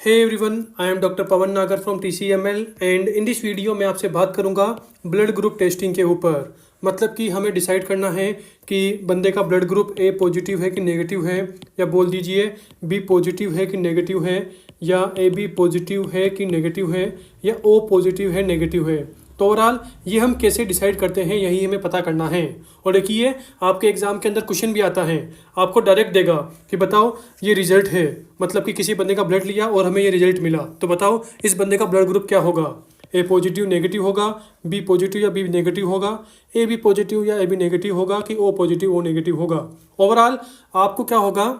Hey everyone, I am doctor Pavan Nagar from TCML and in this video मैं आपसे बात करूंगा ब्लड ग्रुप टेस्टिंग के ऊपर। मतलब कि हमें डिसाइड करना है कि बंदे का ब्लड ग्रुप ए पॉजिटिव है कि नेगेटिव है, या बोल दीजिए बी पॉजिटिव है कि नेगेटिव है, या ए बी पॉजिटिव है कि नेगेटिव है, या ओ पॉजिटिव है नेगेटिव है। तो ओवरऑल ये हम कैसे डिसाइड करते हैं यही हमें पता करना है। और देखिए आपके एग्जाम के अंदर क्वेश्चन भी आता है, आपको डायरेक्ट देगा कि बताओ ये रिजल्ट है, मतलब कि किसी बंदे का ब्लड लिया और हमें ये रिजल्ट मिला, तो बताओ इस बंदे का ब्लड ग्रुप क्या होगा। ए पॉजिटिव नेगेटिव होगा, बी पॉजिटिव या बी नेगेटिव होगा, ए बी पॉजिटिव या ए बी नेगेटिव होगा, कि ओ पॉजिटिव ओ नेगेटिव होगा। ओवरऑल आपको क्या होगा,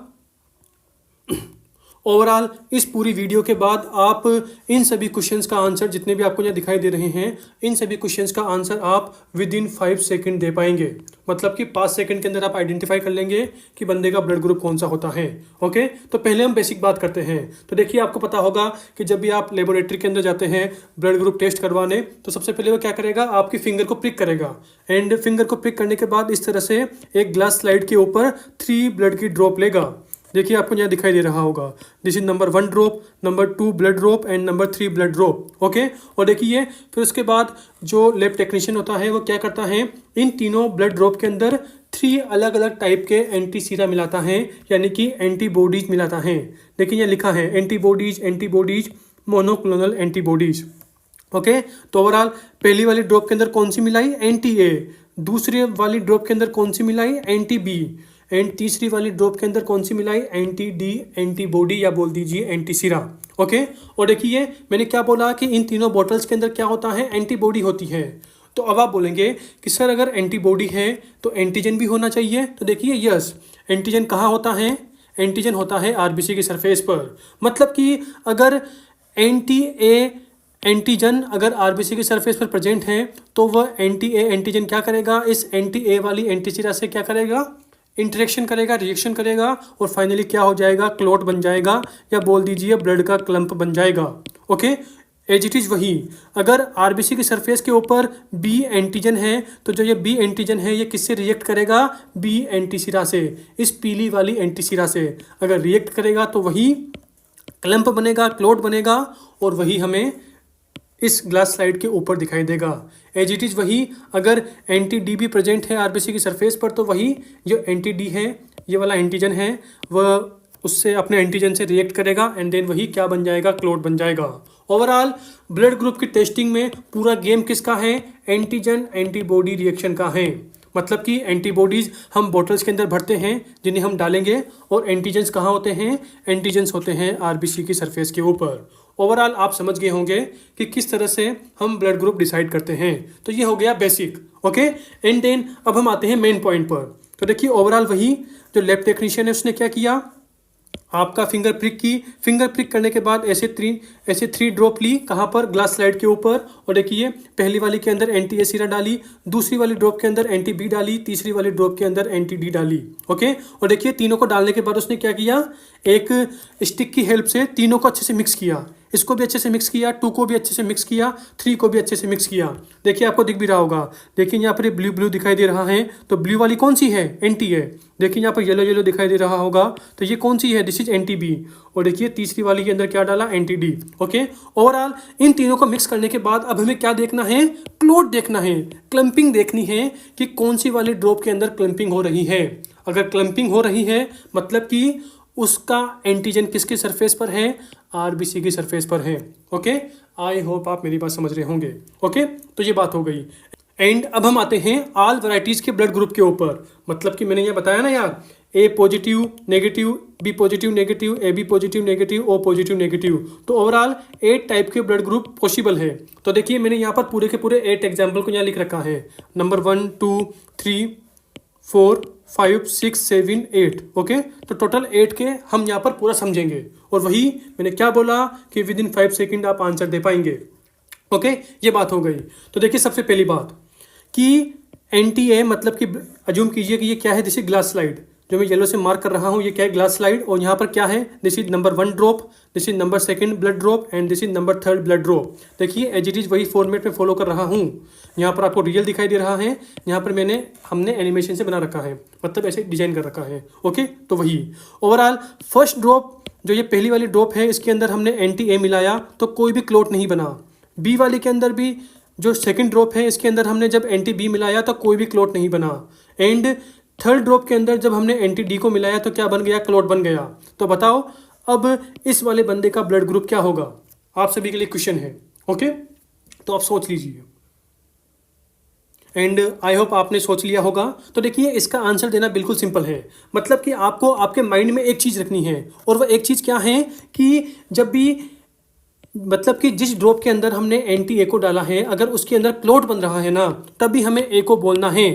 ओवरऑल इस पूरी वीडियो के बाद आप इन सभी क्वेश्चंस का आंसर, जितने भी आपको यहाँ दिखाई दे रहे हैं, इन सभी क्वेश्चंस का आंसर आप विद इन 5 सेकंड दे पाएंगे। मतलब कि 5 सेकंड के अंदर आप आइडेंटिफाई कर लेंगे कि बंदे का ब्लड ग्रुप कौन सा होता है। ओके, तो पहले हम बेसिक बात करते हैं। तो देखिए आपको पता होगा कि जब भी आप लेबोरेटरी के अंदर जाते हैं ब्लड ग्रुप टेस्ट करवाने, तो सबसे पहले वो क्या करेगा, आपकी फिंगर को प्रिक करेगा। एंड फिंगर को प्रिक करने के बाद इस तरह से एक ग्लास स्लाइड के ऊपर 3 ब्लड की ड्रॉप लेगा। देखिए आपको यहाँ दिखाई दे रहा होगा, this is number 1 drop, number 2 blood drop and number 3 blood drop. Okay, और देखिए फिर उसके बाद जो लैब टेक्नीशियन होता है वो क्या करता है, इन तीनों ब्लड ड्रॉप के अंदर 3 अलग अलग टाइप के एंटी सीरा मिलाता है, यानी कि एंटीबॉडीज मिलाता है। देखिए यहाँ लिखा है एंटीबॉडीज मोनोक्लोनल एंटीबॉडीज। ओके, तो ओवरऑल पहली वाली ड्रॉप के अंदर कौन सी मिलाई, एंटी ए। दूसरी वाली ड्रॉप के अंदर कौन सी मिलाई, एंटी बी। एंड तीसरी वाली ड्रॉप के अंदर कौन सी मिलाई, एंटी डी एंटीबॉडी, या बोल दीजिए एंटी सीरा। ओके, और देखिए मैंने क्या बोला कि इन तीनों बॉटल्स के अंदर क्या होता है, एंटीबॉडी होती है। तो अब आप बोलेंगे कि सर अगर एंटीबॉडी है तो एंटीजन भी होना चाहिए। तो देखिए यस, एंटीजन कहाँ होता है, एंटीजन होता है आरबीसी की सरफेस पर। मतलब कि अगर एंटीजन अगर आरबीसी की सरफेस पर प्रेजेंट है तो वह एंटी ए एंटीजन क्या करेगा, इस एंटी ए वाली एंटीसीरा से क्या करेगा, इंटरेक्शन करेगा, रिएक्शन करेगा, और फाइनली क्या हो जाएगा, क्लॉट बन जाएगा, या बोल दीजिए ब्लड का क्लम्प बन जाएगा। ओके, एज इट इज वही, अगर आरबीसी की सरफेस के ऊपर बी एंटीजन है तो जो ये बी एंटीजन है ये किससे रिएक्ट करेगा, बी एंटीसीरा से, इस पीली वाली एंटीसीरा से अगर रिएक्ट करेगा तो वही क्लम्प बनेगा, क्लॉट बनेगा, और वही हमें इस ग्लास स्लाइड के ऊपर दिखाई देगा। एज इट इज़ वही, अगर एंटी डी भी प्रेजेंट है आरबीसी की सरफेस पर तो वही जो एंटी डी है, ये वाला एंटीजन है, वह उससे अपने एंटीजन से रिएक्ट करेगा एंड देन वही क्या बन जाएगा, क्लॉट बन जाएगा। ओवरऑल ब्लड ग्रुप की टेस्टिंग में पूरा गेम किसका है, एंटीजन एंटीबॉडी रिएक्शन का है। मतलब कि एंटीबॉडीज़ हम बॉटल्स के अंदर भरते हैं जिन्हें हम डालेंगे, और एंटीजन्स कहाँ होते हैं, एंटीजन्स होते हैं आरबीसी की सरफेस के ऊपर। ओवरऑल आप समझ गए होंगे कि किस तरह से हम ब्लड ग्रुप डिसाइड करते हैं। तो ये हो गया बेसिक। ओके, एंड देन अब हम आते हैं मेन पॉइंट पर। तो देखिए ओवरऑल वही जो लैब टेक्नीशियन है उसने क्या किया, आपका फिंगर प्रिक की, फिंगर प्रिक करने के बाद ऐसे 3 ड्रॉप ली, कहाँ पर, ग्लास स्लाइड के ऊपर। और देखिए पहली वाली के अंदर एंटी ए सीरा डाली, दूसरी वाली ड्रॉप के अंदर एंटी बी डाली, तीसरी वाली ड्रॉप के अंदर एंटी डी डाली। ओके, और देखिए तीनों को डालने के बाद उसने क्या किया, एक स्टिक की हेल्प से तीनों को अच्छे से मिक्स किया, इसको भी अच्छे से मिक्स किया, 2 को भी अच्छे से मिक्स किया, 3 को भी अच्छे से मिक्स किया। देखिए आपको दिख भी रहा होगा, देखिए यहाँ पर ब्लू ब्लू दिखाई दे रहा है, तो ब्लू वाली कौन सी है, एंटी है। देखिए यहाँ पर येलो येलो दिखाई दे रहा होगा, तो ये कौन सी है, दिस इज एंटी बी। और देखिए तीसरी वाली के अंदर क्या डाला, एंटी डी। ओके, ओवरऑल इन तीनों को मिक्स करने के बाद अब हमें क्या देखना है, क्लॉट देखना है, क्लम्पिंग देखनी है कि कौन सी वाली ड्रॉप के अंदर क्लम्पिंग हो रही है। अगर क्लम्पिंग हो रही है मतलब कि उसका एंटीजन किसके सरफेस पर है, आरबीसी की सरफेस पर है। ओके, आई होप आप मेरी बात समझ रहे होंगे। ओके, तो ये बात हो गई। एंड अब हम आते हैं ऑल वैरायटीज के ब्लड ग्रुप के ऊपर। मतलब कि मैंने ये बताया ना यार, A positive negative, B positive negative, A B positive negative, O positive negative. तो ओवरऑल 8 टाइप के ब्लड ग्रुप पॉसिबल है। तो देखिए मैंने यहाँ पर पूरे के पूरे 8 एग्जाम्पल को यहाँ लिख रखा है, नंबर 1 2 3 4 5 6 7 8। ओके, तो टोटल 8 के हम यहाँ पर पूरा समझेंगे, और वही मैंने क्या बोला कि विद इन 5 सेकेंड आप आंसर दे पाएंगे। ओके, ये बात हो गई। तो देखिए सबसे पहली बात कि एंटी ए, मतलब कि अज्यूम कीजिए कि ये क्या है, जैसे ग्लास स्लाइड। जो मैं येलो से मार्क कर रहा हूँ ये क्या है, ग्लास स्लाइड, और यहाँ पर क्या है, this is number 1 drop, this is number 2 blood drop and this is number 3 blood drop. देखिए एज इट इज वही फॉर्मेट में फॉलो कर रहा हूँ। यहाँ पर आपको रियल दिखाई दे रहा है, यहाँ पर हमने एनिमेशन से बना रखा है, मतलब ऐसे डिजाइन कर रखा है। ओके, तो वही ओवरऑल फर्स्ट ड्रॉप जो ये पहली वाली ड्रॉप है इसके अंदर हमने एंटी ए मिलाया तो कोई भी क्लोट नहीं बना। बी वाली के अंदर भी जो सेकंड ड्रॉप है इसके अंदर हमने जब एंटी बी मिलाया तो कोई भी क्लोट नहीं बना। एंड थर्ड ड्रॉप के अंदर जब हमने एंटी डी को मिलाया तो क्या बन गया, क्लोट बन गया। तो बताओ अब इस वाले बंदे का ब्लड ग्रुप क्या होगा, आप सभी के लिए क्वेश्चन है। ओके, तो आप सोच लीजिए एंड आई होप आपने सोच लिया होगा। तो देखिए इसका आंसर देना बिल्कुल सिंपल है, मतलब कि आपको आपके माइंड में एक चीज़ रखनी है, और वह एक चीज़ क्या है कि जब भी मतलब कि जिस ड्रॉप के अंदर हमने एंटी ए को डाला है अगर उसके अंदर क्लोट बन रहा है ना तभी हमें ए को बोलना है।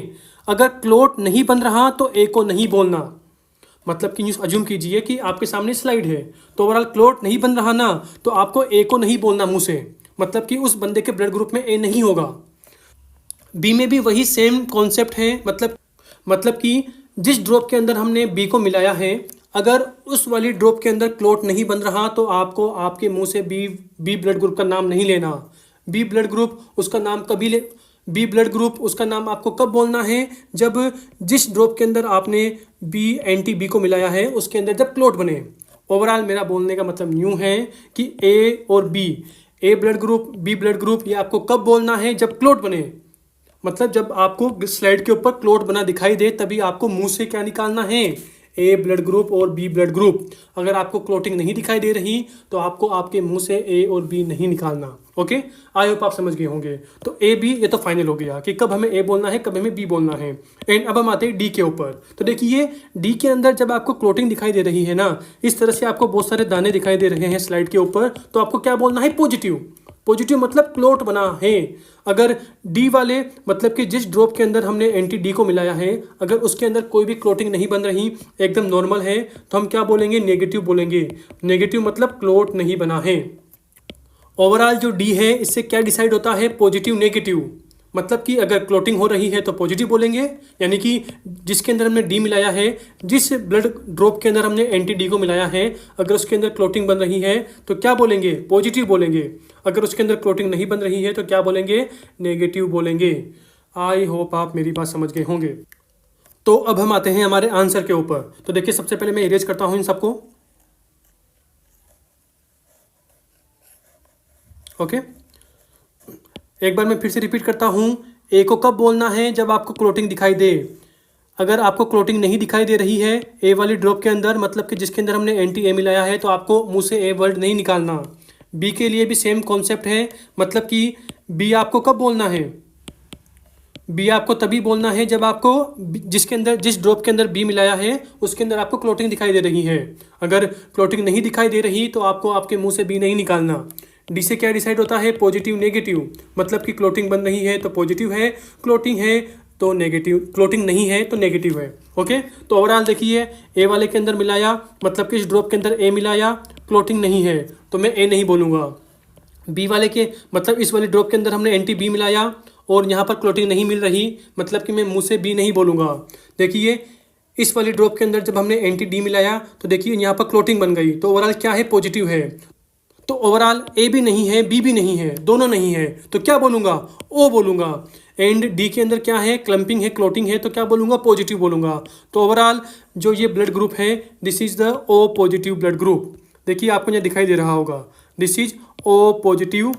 अगर क्लोट नहीं बन रहा तो ए को नहीं बोलना। मतलब कि यूँ अज्यूम कीजिए कि आपके सामने स्लाइड है तो ओवरऑल क्लोट नहीं बन रहा ना तो आपको ए को नहीं बोलना मुंह से, मतलब कि उस बंदे के ब्लड ग्रुप में ए नहीं होगा। बी में भी वही सेम कॉन्सेप्ट है, मतलब कि जिस ड्रॉप के अंदर हमने बी को मिलाया है अगर उस वाली ड्रॉप के अंदर क्लोट नहीं बन रहा तो आपको आपके मुंह से बी ब्लड ग्रुप का नाम नहीं लेना। बी ब्लड ग्रुप उसका नाम बी ब्लड ग्रुप उसका नाम आपको कब बोलना है, जब जिस ड्रॉप के अंदर आपने बी एंटी बी को मिलाया है उसके अंदर जब क्लोट बने। ओवरऑल मेरा बोलने का मतलब यूँ है कि ए और B, A blood group B blood group, ये आपको कब बोलना है, जब क्लोट बने। मतलब जब आपको स्लाइड के ऊपर क्लोट बना दिखाई दे तभी आपको मुंह से क्या निकालना है, ए ब्लड ग्रुप और बी ब्लड ग्रुप। अगर आपको क्लोटिंग नहीं दिखाई दे रही तो आपको आपके मुंह से ए और बी नहीं निकालना। ओके, आई होप आप समझ गए होंगे। तो ए बी ये तो फाइनल हो गया कि कब हमें ए बोलना है कब हमें बी बोलना है। एंड अब हम आते हैं डी के ऊपर। तो देखिए डी के अंदर जब आपको क्लोटिंग दिखाई दे रही है ना, इस तरह से आपको बहुत सारे दाने दिखाई दे रहे हैं स्लाइड के ऊपर, तो आपको क्या बोलना है, पॉजिटिव। पॉजिटिव मतलब क्लोट बना है। अगर डी वाले मतलब कि जिस ड्रॉप के अंदर हमने एंटी डी को मिलाया है अगर उसके अंदर कोई भी क्लोटिंग नहीं बन रही, एकदम नॉर्मल है, तो हम क्या बोलेंगे, नेगेटिव बोलेंगे। नेगेटिव मतलब क्लोट नहीं बना है। ओवरऑल जो डी है इससे क्या डिसाइड होता है, पॉजिटिव नेगेटिव। मतलब कि अगर क्लोटिंग हो रही है तो पॉजिटिव बोलेंगे, यानी कि जिसके अंदर हमने डी मिलाया है, जिस ब्लड ड्रॉप के अंदर हमने एंटी डी को मिलाया है अगर उसके अंदर क्लोटिंग बन रही है तो क्या बोलेंगे, पॉजिटिव बोलेंगे। अगर उसके अंदर क्लोटिंग नहीं बन रही है तो क्या बोलेंगे, नेगेटिव बोलेंगे। आई होप आप मेरी बात समझ गए होंगे। तो अब हम आते हैं हमारे आंसर के ऊपर। तो देखिए सबसे पहले मैं इरेज करता हूँ इन सबको। ओके, एक बार मैं फिर से रिपीट करता हूँ। ए को कब बोलना है, जब आपको क्लोटिंग दिखाई दे। अगर आपको क्लोटिंग नहीं दिखाई दे रही है ए वाली ड्रॉप के अंदर, मतलब कि जिसके अंदर हमने एंटी ए मिलाया है, तो आपको मुंह से ए वर्ड नहीं निकालना। बी के लिए भी सेम कॉन्सेप्ट है, मतलब कि बी आपको कब बोलना है, बी आपको तभी बोलना है जब आपको जिस ड्रॉप के अंदर बी मिलाया है उसके अंदर आपको क्लोटिंग दिखाई दे रही है। अगर क्लोटिंग नहीं दिखाई दे रही तो आपको आपके मुंह से बी नहीं निकालना। डी से क्या डिसाइड होता है, पॉजिटिव नेगेटिव। मतलब कि क्लोटिंग बन रही है तो पॉजिटिव है, क्लोटिंग है तो नेगेटिव, क्लोटिंग नहीं है तो नेगेटिव है। ओके, तो ओवरऑल देखिए ए वाले के अंदर मिलाया, मतलब कि इस ड्रॉप के अंदर ए मिलाया, क्लोटिंग नहीं है तो मैं ए नहीं बोलूँगा। बी वाले के मतलब इस वाले ड्रॉप के अंदर हमने एंटी बी मिलाया और यहाँ पर क्लोटिंग नहीं मिल रही, मतलब कि मैं मुँह से बी नहीं बोलूँगा। देखिए इस वाली ड्रॉप के अंदर जब हमने एंटी डी मिलाया तो देखिए यहाँ पर क्लोटिंग बन गई, तो ओवरऑल क्या है, पॉजिटिव है। तो ओवरऑल ए भी नहीं है बी भी नहीं है, दोनों नहीं है, तो क्या बोलूँगा, ओ बोलूँगा। एंड डी के अंदर क्या है, क्लम्पिंग है, क्लोटिंग है, तो क्या बोलूँगा, पॉजिटिव बोलूँगा। तो ओवरऑल जो ये ब्लड ग्रुप है this is the O positive blood group. देखिए आपको यहाँ दिखाई दे रहा होगा, this is O positive,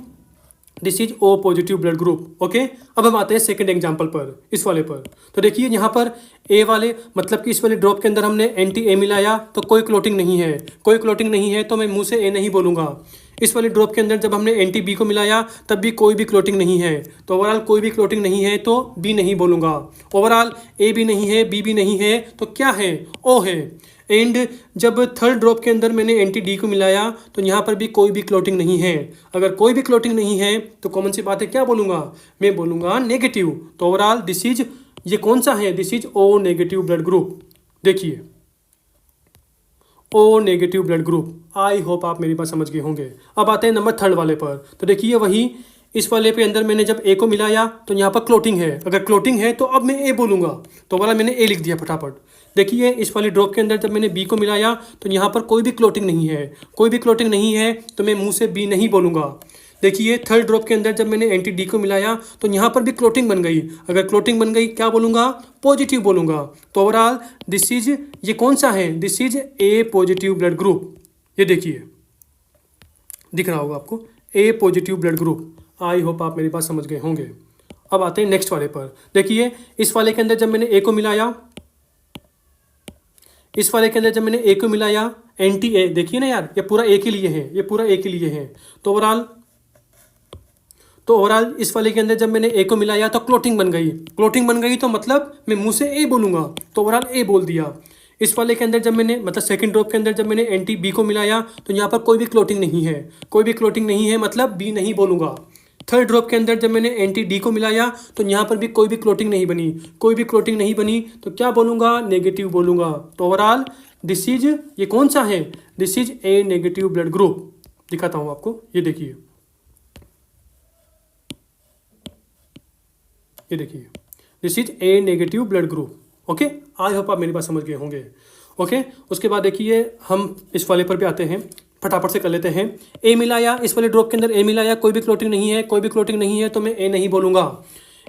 this is O positive blood group. Okay, अब हम आते हैं सेकंड एग्जांपल पर, इस वाले पर। तो देखिए यहाँ पर ए वाले मतलब कि इस वाले ड्रॉप के अंदर हमने एंटी ए मिलाया तो कोई क्लोटिंग नहीं है, कोई क्लोटिंग नहीं है तो मैं मुंह से ए नहीं बोलूँगा। इस वाले ड्रॉप के अंदर जब हमने एंटी बी को मिलाया तब भी कोई भी क्लोटिंग नहीं है, तो ओवरऑल कोई भी क्लोटिंग नहीं है तो बी नहीं बोलूँगा। ओवरऑल ए भी नहीं है बी भी नहीं है तो क्या है, ओ है। एंड जब थर्ड ड्रॉप के अंदर मैंने एंटी डी को मिलाया तो यहाँ पर भी कोई भी क्लोटिंग नहीं है। अगर कोई भी क्लोटिंग नहीं है तो कॉमन सी बात है, क्या बोलूँगा, मैं बोलूँगा नेगेटिव। तो ओवरऑल दिस इज, ये कौन सा है, this is O negative blood group. देखिए O negative blood group. I hope आप मेरी बात समझ गए होंगे। अब आते हैं नंबर थर्ड वाले पर। तो देखिए वही इस वाले पे अंदर मैंने जब ए को मिलाया तो यहाँ पर क्लोटिंग है, अगर क्लोटिंग है तो अब मैं ए बोलूँगा। तो वाला मैंने ए लिख दिया फटाफट, देखिए इस वाली ड्रॉप के अंदर जब मैंने बी को मिलाया तो यहाँ पर कोई भी क्लोटिंग नहीं है, कोई भी क्लोटिंग नहीं है, तो मैं मुंह से बी नहीं बोलूँगा। देखिए थर्ड ड्रॉप के अंदर जब मैंने एंटी डी को मिलाया तो यहाँ पर भी क्लोटिंग बन गई। अगर क्लोटिंग बन गई क्या बोलूँगा? पॉजिटिव बोलूँगा। तो ओवरऑल दिस इज, ये कौन सा है? This is A positive blood group. ये देखिए दिख रहा होगा आपको, A positive blood group. I hope आप मेरी बात समझ गए होंगे। अब आते हैं नेक्स्ट वाले पर। देखिए इस वाले के अंदर जब मैंने ए को मिलाया, इस वाले के अंदर जब मैंने ए को मिलाया एंटी ए, देखिए ना यार ये पूरा ए के लिए है, ये पूरा ए के लिए है। तो ओवरऑल इस वाले के अंदर जब मैंने ए को मिलाया तो क्लोटिंग बन गई। क्लोटिंग बन गई तो मतलब मैं मुंह से ए बोलूँगा, तो ओवरऑल ए बोल दिया। इस वाले के अंदर जब मैंने मतलब सेकंड ड्रॉप के अंदर जब मैंने एंटी बी को मिलाया तो यहाँ पर कोई भी क्लोटिंग नहीं है, कोई भी क्लोटिंग नहीं है, मतलब बी नहीं बोलूँगा। थर्ड ड्रॉप के अंदर जब मैंने एंटी डी को मिलाया तो यहाँ पर भी कोई भी क्लोटिंग नहीं बनी, कोई भी क्लोटिंग नहीं बनी, तो क्या बोलूँगा? नेगेटिव बोलूँगा। तो ओवरऑल दिस इज, ये कौन सा है? This is A negative blood group. दिखाता हूँ आपको, ये देखिए, ये देखिए this is A negative blood group. Okay, I hope आप मेरी बात समझ गए होंगे। ओके, उसके बाद देखिए हम इस वाले पर भी आते हैं, फटाफट से कर लेते हैं। ए मिलाया, इस वाले ड्रॉप के अंदर ए मिलाया, कोई भी क्लोटिंग नहीं है, कोई भी क्लोटिंग नहीं है, तो मैं ए नहीं बोलूँगा।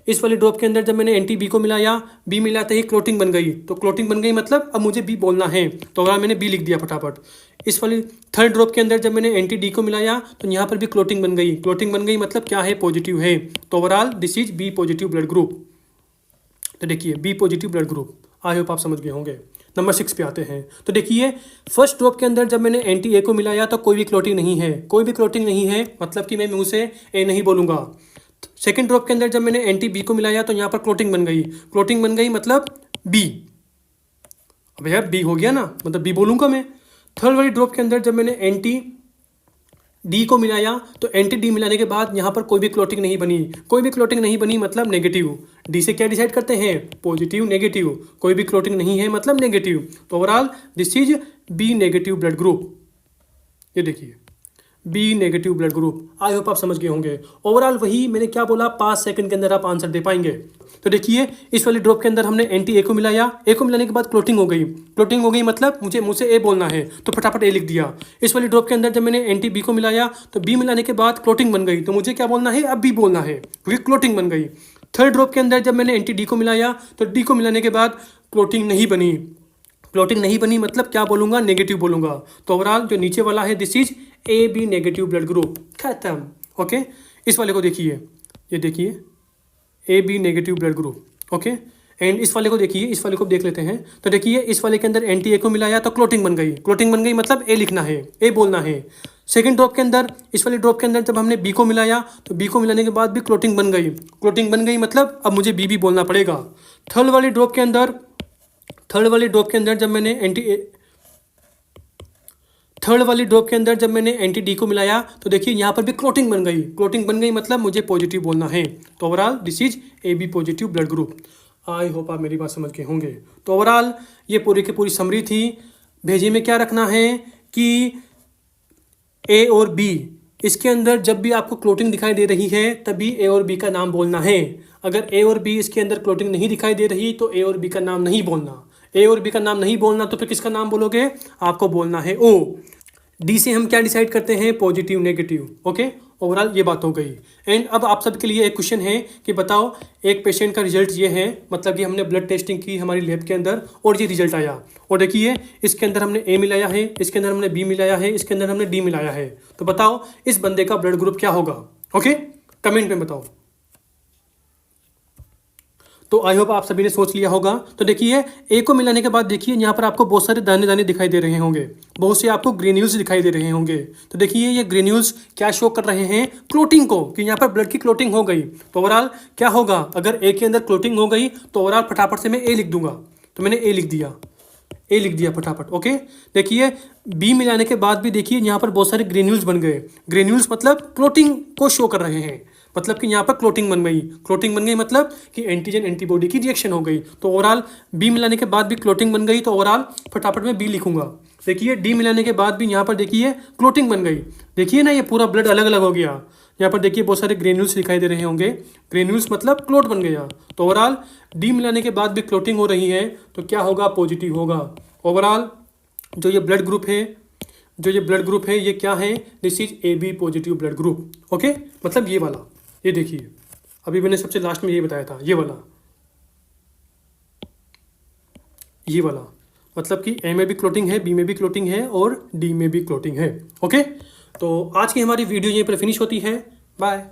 इस वाले ड्रॉप के अंदर जब मैंने एंटी बी को मिलाया, बी मिलाते ही क्लोटिंग बन गई, तो क्लोटिंग बन गई मतलब अब मुझे बी बोलना है, तो अगर मैंने बी लिख दिया फटाफट। इस वाली थर्ड ड्रॉप के अंदर जब मैंने एंटी डी को मिलाया तो यहाँ पर भी क्लोटिंग बन गई, क्लोटिंग बन गई मतलब क्या है? पॉजिटिव है। तो overall this is B positive blood group. तो देखिए B positive blood group. I hope आप समझ गए होंगे। नंबर 6 पे आते हैं। तो देखिए फर्स्ट ड्रॉप के अंदर जब मैंने एंटी ए को मिलाया तो कोई भी क्लोटिंग नहीं है, कोई भी क्लोटिंग नहीं है, मतलब कि मैं मुंह से ए नहीं बोलूँगा। सेकेंड ड्रॉप के अंदर जब मैंने एंटी बी को मिलाया तो यहाँ पर क्लोटिंग बन गई, क्लोटिंग बन गई मतलब बी। अब यार बी हो गया ना, मतलब बी बोलूँगा मैं। थर्ड वाली ड्रॉप के अंदर जब मैंने एंटी डी को मिलाया तो एंटी डी मिलाने के बाद यहाँ पर कोई भी क्लोटिंग नहीं बनी, कोई भी क्लोटिंग नहीं बनी मतलब नेगेटिव। डी से क्या डिसाइड करते हैं? पॉजिटिव नेगेटिव, कोई भी क्लोटिंग नहीं है मतलब नेगेटिव। तो overall this is B negative blood group. ये देखिए B negative blood group. I hope आप समझ गए होंगे। ओवरऑल वही मैंने क्या बोला, 5 सेकंड के अंदर आप आंसर दे पाएंगे। तो देखिए इस वाली ड्रॉप के अंदर हमने एंटी ए को मिलाया, ए को मिलाने के बाद क्लोटिंग हो गई, क्लोटिंग हो गई मतलब मुझे मुझे ए बोलना है, तो फटाफट ए लिख दिया। इस वाली ड्रॉप के अंदर जब मैंने एंटी बी को मिलाया तो बी मिलाने के बाद क्लोटिंग बन गई, तो मुझे क्या बोलना है? अब बी बोलना है, क्योंकि क्लोटिंग बन गई। थर्ड ड्रॉप के अंदर जब मैंने एंटी डी को मिलाया तो डी को मिलाने के बाद क्लोटिंग नहीं बनी, क्लोटिंग नहीं बनी मतलब क्या बोलूँगा? नेगेटिव बोलूँगा। तो ओवरऑल जो नीचे वाला है this is A B negative blood group. खत्म। ओके, इस वाले को देखिए, ये देखिए A B negative blood group. Okay, and इस वाले को देखिए, इस वाले को देख लेते हैं। तो देखिए इस वाले के अंदर एंटी ए को मिलाया तो क्लोटिंग बन गई, क्लोटिंग बन गई मतलब ए लिखना है, ए बोलना है। सेकंड ड्रॉप के अंदर, इस वाले ड्रॉप के अंदर जब हमने बी को मिलाया तो बी को मिलाने के बाद भी क्लोटिंग बन गई, क्लोटिंग बन गई मतलब अब मुझे बी बोलना पड़ेगा। थर्ड वाली ड्रॉप के अंदर, थर्ड वाली ड्रॉप के अंदर जब मैंने थर्ड वाली ड्रॉप के अंदर जब मैंने एंटी डी को मिलाया तो देखिए यहाँ पर भी क्लोटिंग बन गई, क्लोटिंग बन गई मतलब मुझे पॉजिटिव बोलना है। तो overall this is A B positive blood group. I hope आप मेरी बात समझ गए होंगे। तो ओवरऑल ये पूरी की पूरी समरी थी। भेजे में क्या रखना है कि ए और बी, इसके अंदर जब भी आपको क्लोटिंग दिखाई दे रही है तभी ए और बी का नाम बोलना है। अगर ए और बी इसके अंदर क्लोटिंग नहीं दिखाई दे रही तो ए और बी का नाम नहीं बोलना। ए और बी का नाम नहीं बोलना तो फिर किसका नाम बोलोगे? आपको बोलना है ओ। डी से हम क्या डिसाइड करते हैं? Positive negative. ओके, ओवरऑल ये बात हो गई। एंड अब आप सबके लिए एक क्वेश्चन है कि बताओ, एक पेशेंट का रिजल्ट ये है, मतलब कि हमने ब्लड टेस्टिंग की हमारी लैब के अंदर और ये रिजल्ट आया, और देखिए इसके अंदर हमने ए मिलाया है, इसके अंदर हमने बी मिलाया है, इसके अंदर हमने डी मिलाया है। तो बताओ इस बंदे का ब्लड ग्रुप क्या होगा? ओके, कमेंट में बताओ। तो आई होप आप सभी ने सोच लिया होगा। तो देखिए ए को मिलाने के बाद देखिए यहाँ पर आपको बहुत सारे दाने दाने दिखाई दे रहे होंगे, बहुत से आपको ग्रेन्यूल्स दिखाई दे रहे होंगे। तो देखिए ये ग्रेन्यूल्स क्या शो कर रहे हैं? क्लोटिंग को, कि यहाँ पर ब्लड की क्लोटिंग हो गई। तो ओवरऑल क्या होगा? अगर ए के अंदर क्लोटिंग हो गई तो ओवरऑल फटाफट से मैं ए लिख दूंगा। तो मैंने ए लिख दिया, ए लिख दिया फटाफट। ओके, देखिए बी मिलाने के बाद भी देखिए यहाँ पर बहुत सारे ग्रेन्यूल्स बन गए। ग्रेन्यूल्स मतलब क्लोटिंग को शो कर रहे हैं, मतलब कि यहाँ पर क्लोटिंग बन गई। क्लोटिंग बन गई मतलब कि एंटीजन एंटीबॉडी की रिएक्शन हो गई। तो ओवरऑल बी मिलाने के बाद भी क्लोटिंग बन गई, तो ओवरऑल फटाफट में बी लिखूंगा। देखिए डी मिलाने के बाद भी यहाँ पर देखिए क्लोटिंग बन गई। देखिए ना, ये पूरा ब्लड अलग अलग हो गया। यहाँ पर देखिए बहुत सारे ग्रेन्यूल्स दिखाई दे रहे होंगे। ग्रेन्यूल्स मतलब क्लोट बन गया। तो ओवरऑल डी मिलाने के बाद भी क्लोटिंग हो रही है, तो क्या होगा? पॉजिटिव होगा। ओवरऑल जो ये ब्लड ग्रुप है, ये क्या है? This is A B positive blood group. Okay, मतलब ये वाला, ये देखिए अभी मैंने सबसे लास्ट में ये बताया था, ये वाला मतलब कि ए में भी क्लोटिंग है, बी में भी क्लोटिंग है और डी में भी क्लोटिंग है। ओके, तो आज की हमारी वीडियो यहीं पर फिनिश होती है। बाय।